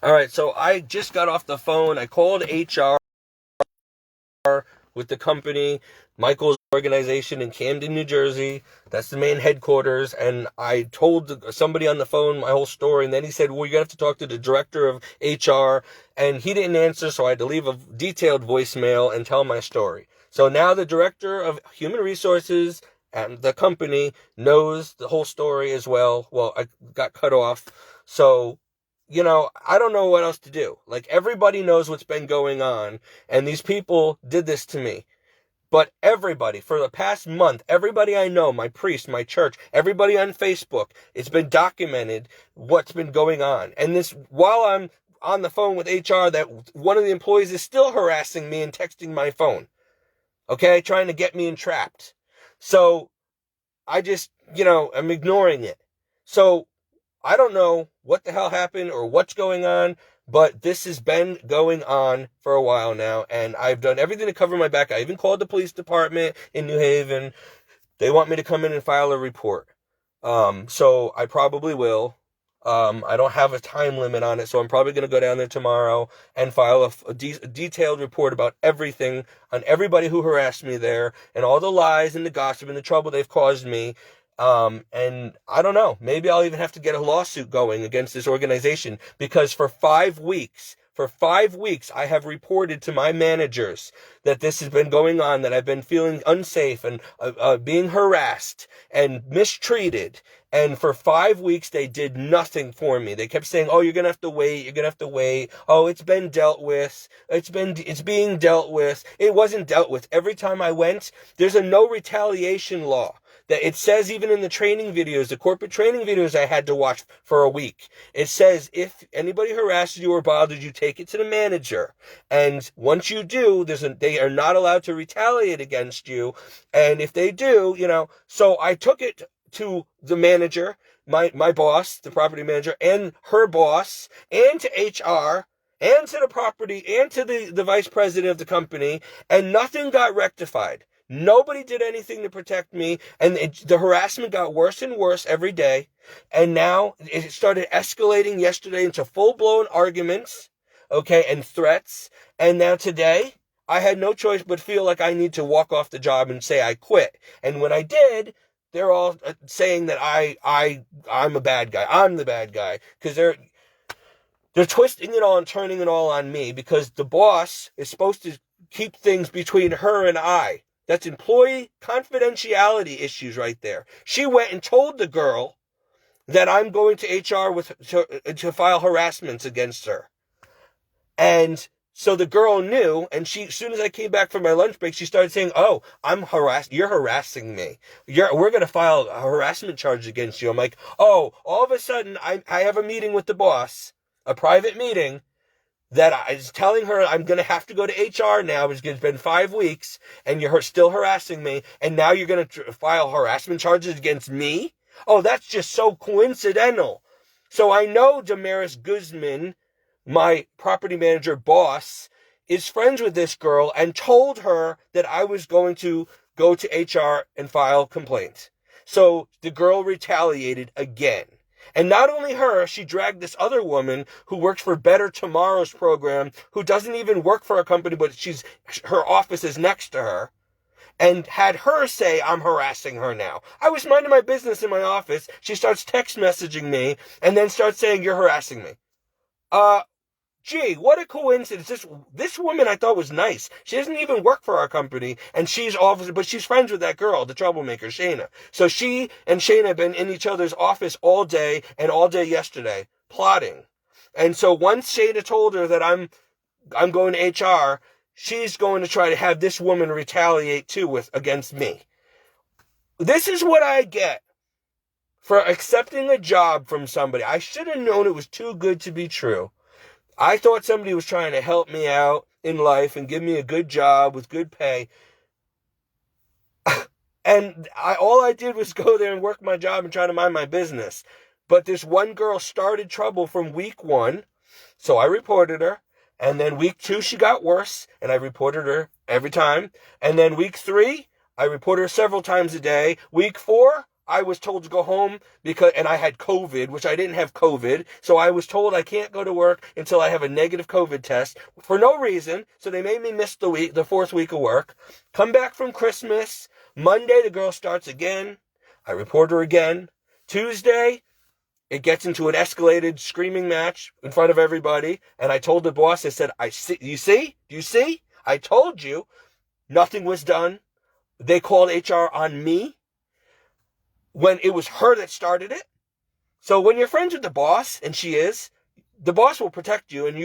All right, so I just got off the phone. I called HR with the company, Michael's organization in Camden, New Jersey. That's the main headquarters. And I told somebody on the phone my whole story. And then he said, well, you're going to have to talk to the director of HR. And he didn't answer, so I had to leave a detailed voicemail and tell my story. So now the director of human resources and the company knows the whole story as well. Well, I got cut off. So, I don't know what else to do. Like, everybody knows what's been going on, and these people did this to me. But everybody, for the past month, everybody I know, my priest, my church, everybody on Facebook, it's been documented what's been going on. And this, while I'm on the phone with HR, that one of the employees is still harassing me and texting my phone. Okay, trying to get me entrapped. So I just, I'm ignoring it. So I don't know what the hell happened or what's going on, but this has been going on for a while now, and I've done everything to cover my back. I even called the police department in New Haven. They want me to come in and file a report. So I probably will. I don't have a time limit on it, so I'm probably going to go down there tomorrow and file a detailed report about everything on everybody who harassed me there and all the lies and the gossip and the trouble they've caused me. And I don't know, maybe I'll even have to get a lawsuit going against this organization, because for 5 weeks, I have reported to my managers that this has been going on, that I've been feeling unsafe and being harassed and mistreated. And for 5 weeks, they did nothing for me. They kept saying, oh, you're going to have to wait. You're going to have to wait. Oh, it's been dealt with. It's being dealt with. It wasn't dealt with. Every time I went, there's a no retaliation law. That it says even in the training videos, the corporate training videos I had to watch for a week, it says if anybody harasses you or bothers you, take it to the manager. And once you do, they are not allowed to retaliate against you. And if they do, so I took it to the manager, my boss, the property manager, and her boss, and to HR, and to the property, and to the vice president of the company, and nothing got rectified. Nobody did anything to protect me, and the harassment got worse and worse every day, and now it started escalating yesterday into full-blown arguments, okay, and threats, and now today, I had no choice but feel like I need to walk off the job and say I quit, and when I did, they're all saying that I'm a bad guy, I'm the bad guy, because they're twisting it all and turning it all on me, because the boss is supposed to keep things between her and I. That's employee confidentiality issues right there. She went and told the girl that I'm going to HR to file harassments against her. And so the girl knew, and as soon as I came back from my lunch break, she started saying, oh, I'm harassed. You're harassing me. We're going to file a harassment charge against you. I'm like, oh, all of a sudden I have a meeting with the boss, a private meeting, that I was telling her I'm going to have to go to HR now because it's been 5 weeks and you're still harassing me, and now you're going to file harassment charges against me? Oh, that's just so coincidental. So I know Damaris Guzman, my property manager boss, is friends with this girl and told her that I was going to go to HR and file complaints. So the girl retaliated again. And not only her, she dragged this other woman who works for Better Tomorrow's program, who doesn't even work for a company, but her office is next to her, and had her say I'm harassing her now. I was minding my business in my office. She starts text messaging me and then starts saying, you're harassing me. Gee, what a coincidence. This woman I thought was nice. She doesn't even work for our company, and but she's friends with that girl, the troublemaker, Shayna. So she and Shayna have been in each other's office all day and all day yesterday, plotting. And so once Shayna told her that I'm going to HR, she's going to try to have this woman retaliate too against me. This is what I get for accepting a job from somebody. I should have known it was too good to be true. I thought somebody was trying to help me out in life and give me a good job with good pay. And all I did was go there and work my job and try to mind my business. But this one girl started trouble from week 1, so I reported her. And then week 2, she got worse, and I reported her every time. And then week 3, I reported her several times a day. Week 4, I was told to go home and I had COVID, which I didn't have COVID. So I was told I can't go to work until I have a negative COVID test for no reason. So they made me miss the fourth week of work. Come back from Christmas. Monday, the girl starts again. I report her again. Tuesday, it gets into an escalated screaming match in front of everybody. And I told the boss, I said, do you see? I told you. Nothing was done. They called HR on me when it was her that started it. So when you're friends with the boss, and she is, the boss will protect you, and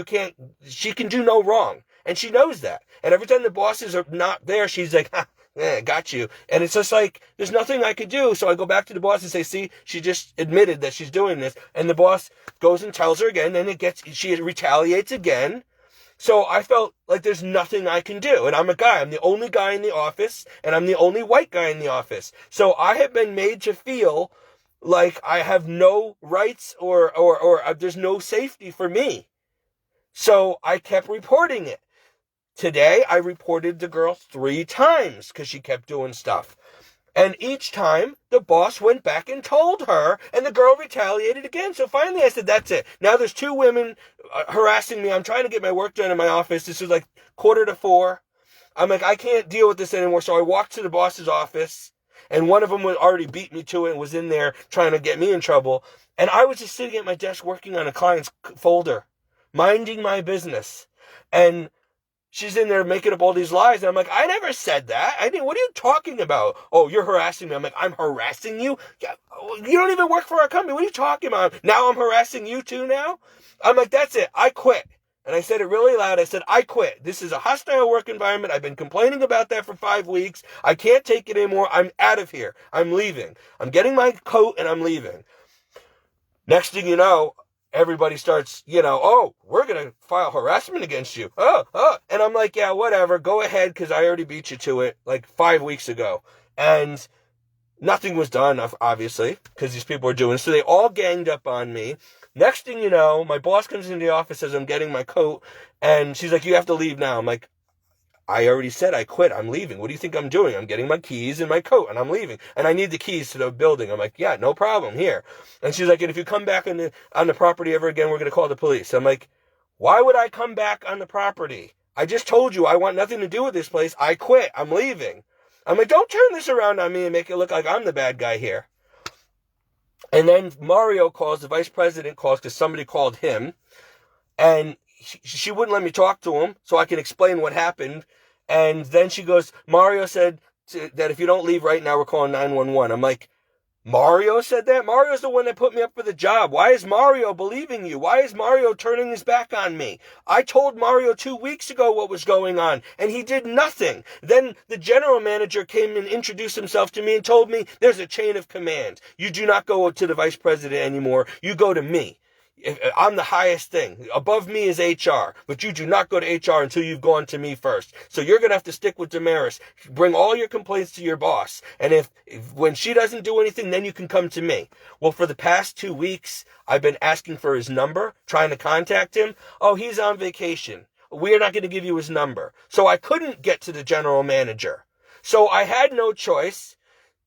she can do no wrong. And she knows that. And every time the bosses are not there, she's like, got you. And it's just like, there's nothing I could do. So I go back to the boss and say, see, she just admitted that she's doing this. And the boss goes and tells her again, and she retaliates again. So I felt like there's nothing I can do. And I'm a guy. I'm the only guy in the office, and I'm the only white guy in the office. So I have been made to feel like I have no rights or there's no safety for me. So I kept reporting it. Today, I reported the girl 3 times because she kept doing stuff. And each time, the boss went back and told her, and the girl retaliated again. So finally I said, that's it. Now there's 2 women harassing me. I'm trying to get my work done in my office. This was like 3:45. I'm like, I can't deal with this anymore. So I walked to the boss's office, and one of them was already beat me to it and was in there trying to get me in trouble. And I was just sitting at my desk working on a client's folder, minding my business. And she's in there making up all these lies. And I'm like, I never said that. What are you talking about? Oh, you're harassing me. I'm like, I'm harassing you? You don't even work for our company. What are you talking about? Now I'm harassing you too now? I'm like, that's it. I quit. And I said it really loud. I said, I quit. This is a hostile work environment. I've been complaining about that for 5 weeks. I can't take it anymore. I'm out of here. I'm leaving. I'm getting my coat and I'm leaving. Next thing you know, everybody starts, oh, we're going to file harassment against you. Oh. And I'm like, yeah, whatever. Go ahead, because I already beat you to it like 5 weeks ago. And nothing was done, obviously, because these people are doing it. So they all ganged up on me. Next thing you know, my boss comes into the office as I'm getting my coat, and she's like, you have to leave now. I'm like, I already said I quit. I'm leaving. What do you think I'm doing? I'm getting my keys and my coat, and I'm leaving. And I need the keys to the building. I'm like, yeah, no problem, here. And she's like, and if you come back on the property ever again, we're going to call the police. I'm like, why would I come back on the property? I just told you I want nothing to do with this place. I quit. I'm leaving. I'm like, don't turn this around on me and make it look like I'm the bad guy here. And then Mario calls, the vice president calls, because somebody called him. And she wouldn't let me talk to him so I can explain what happened. And then she goes, Mario said that if you don't leave right now, we're calling 911. I'm like, Mario said that? Mario's the one that put me up for the job. Why is Mario believing you? Why is Mario turning his back on me? I told Mario 2 weeks ago what was going on, and he did nothing. Then the general manager came and introduced himself to me and told me there's a chain of command. You do not go to the vice president anymore. You go to me. I'm the highest thing. Above me is HR, but you do not go to HR until you've gone to me first. So you're going to have to stick with Damaris. Bring all your complaints to your boss. And if when she doesn't do anything, then you can come to me. Well, for the past 2 weeks, I've been asking for his number, trying to contact him. Oh, he's on vacation. We're not going to give you his number. So I couldn't get to the general manager. So I had no choice.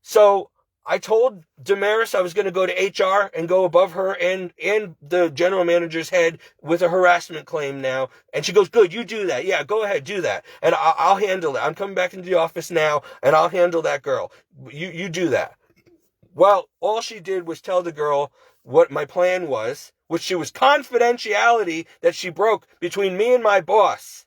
So I told Damaris I was going to go to HR and go above her and the general manager's head with a harassment claim now. And she goes, good, you do that. Yeah, go ahead, do that. And I'll handle it. I'm coming back into the office now, and I'll handle that girl. You do that. Well, all she did was tell the girl what my plan was, which was confidentiality that she broke between me and my boss.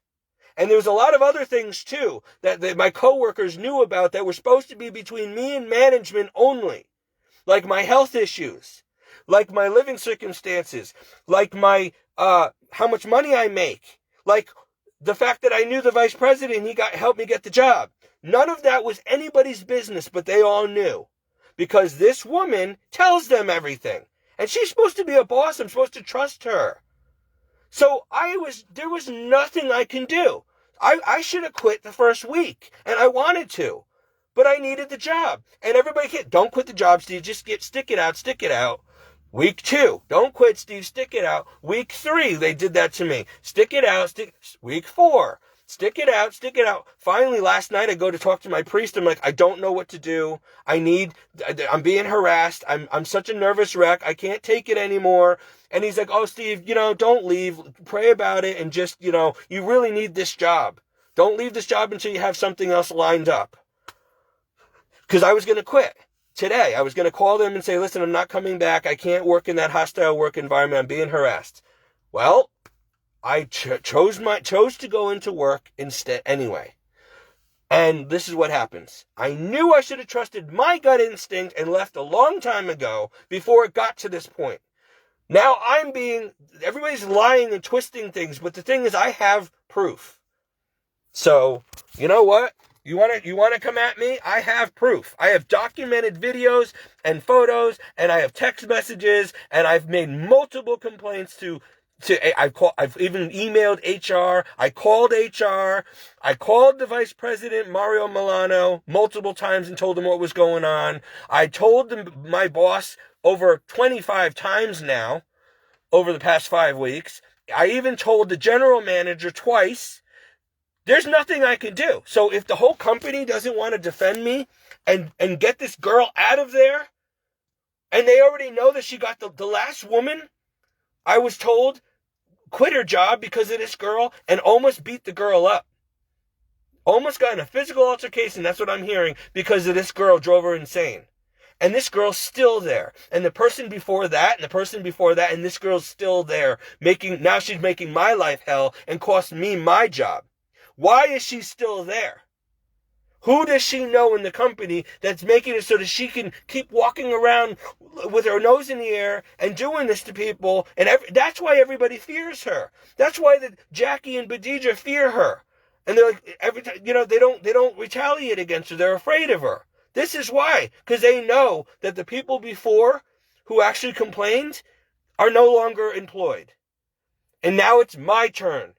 And there was a lot of other things, too, that my coworkers knew about that were supposed to be between me and management only. Like my health issues, like my living circumstances, like my how much money I make, like the fact that I knew the vice president, he helped me get the job. None of that was anybody's business, but they all knew. Because this woman tells them everything. And she's supposed to be a boss. I'm supposed to trust her. So there was nothing I can do. I should have quit the first week, and I wanted to, but I needed the job. And everybody don't quit the job, Steve. Just stick it out. Week 2, don't quit, Steve. Stick it out. Week 3, they did that to me. Stick it out. Week 4, Stick it out, stick it out. Finally, last night I go to talk to my priest. I'm like, I don't know what to do. I'm being harassed. I'm such a nervous wreck. I can't take it anymore. And he's like, oh, Steve, don't leave. Pray about it. And just, you really need this job. Don't leave this job until you have something else lined up. Because I was going to quit today. I was going to call them and say, listen, I'm not coming back. I can't work in that hostile work environment. I'm being harassed. Well, I chose to go into work instead anyway. And this is what happens. I knew I should have trusted my gut instinct and left a long time ago before it got to this point. Now everybody's lying and twisting things, but the thing is I have proof. So, you know what? You want to come at me? I have proof. I have documented videos and photos, and I have text messages, and I've made multiple complaints I've even emailed HR. I called HR. I called the vice president, Mario Milano, multiple times and told him what was going on. I told my boss over 25 times now over the past 5 weeks. I even told the general manager twice. There's nothing I can do. So if the whole company doesn't want to defend me and get this girl out of there, and they already know that she got the last woman, I was told, quit her job because of this girl and almost beat the girl up. Almost got in a physical altercation, that's what I'm hearing, because of this girl drove her insane. And this girl's still there. And the person before that, and the person before that, and this girl's still there. Now she's making my life hell and cost me my job. Why is she still there? Who does she know in the company that's making it so that she can keep walking around with her nose in the air and doing this to people? And that's why everybody fears her. That's why Jackie and Badija fear her. And they're like, every time, they don't retaliate against her. They're afraid of her. This is why, because they know that the people before who actually complained are no longer employed. And now it's my turn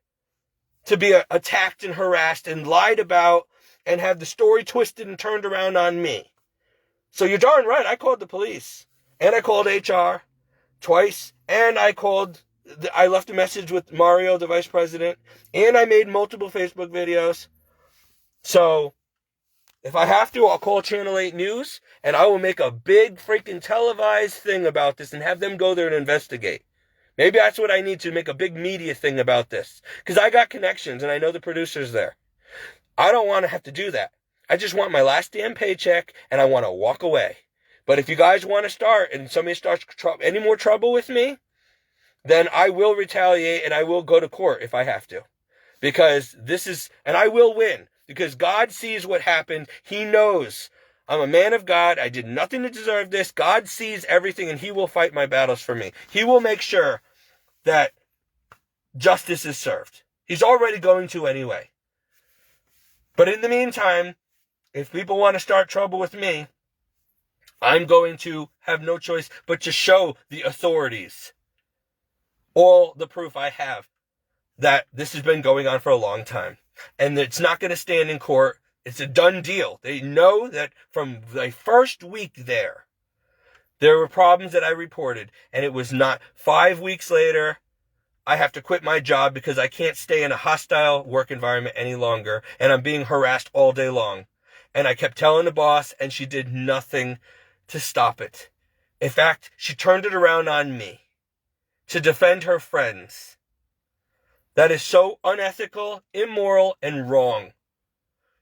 to be attacked and harassed and lied about and have the story twisted and turned around on me. So you're darn right, I called the police. And I called HR twice. And I left a message with Mario, the vice president. And I made multiple Facebook videos. So if I have to, I'll call Channel 8 News. And I will make a big freaking televised thing about this and have them go there and investigate. Maybe that's what I need to make a big media thing about this. Because I got connections and I know the producers there. I don't want to have to do that. I just want my last damn paycheck and I want to walk away. But if you guys want to start and somebody starts any more trouble with me, then I will retaliate and I will go to court if I have to. And I will win. Because God sees what happened. He knows I'm a man of God. I did nothing to deserve this. God sees everything and he will fight my battles for me. He will make sure that justice is served. He's already going to anyway. But in the meantime, if people want to start trouble with me, I'm going to have no choice but to show the authorities all the proof I have that this has been going on for a long time. And it's not going to stand in court. It's a done deal. They know that from the first week there were problems that I reported. And it was not 5 weeks later, I have to quit my job because I can't stay in a hostile work environment any longer. And I'm being harassed all day long. And I kept telling the boss and she did nothing to stop it. In fact, she turned it around on me to defend her friends. That is so unethical, immoral, and wrong.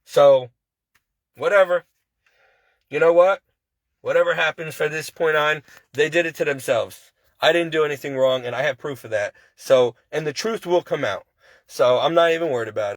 So, whatever. You know what? Whatever happens from this point on, they did it to themselves. I didn't do anything wrong, and I have proof of that. So, and the truth will come out. So, I'm not even worried about it.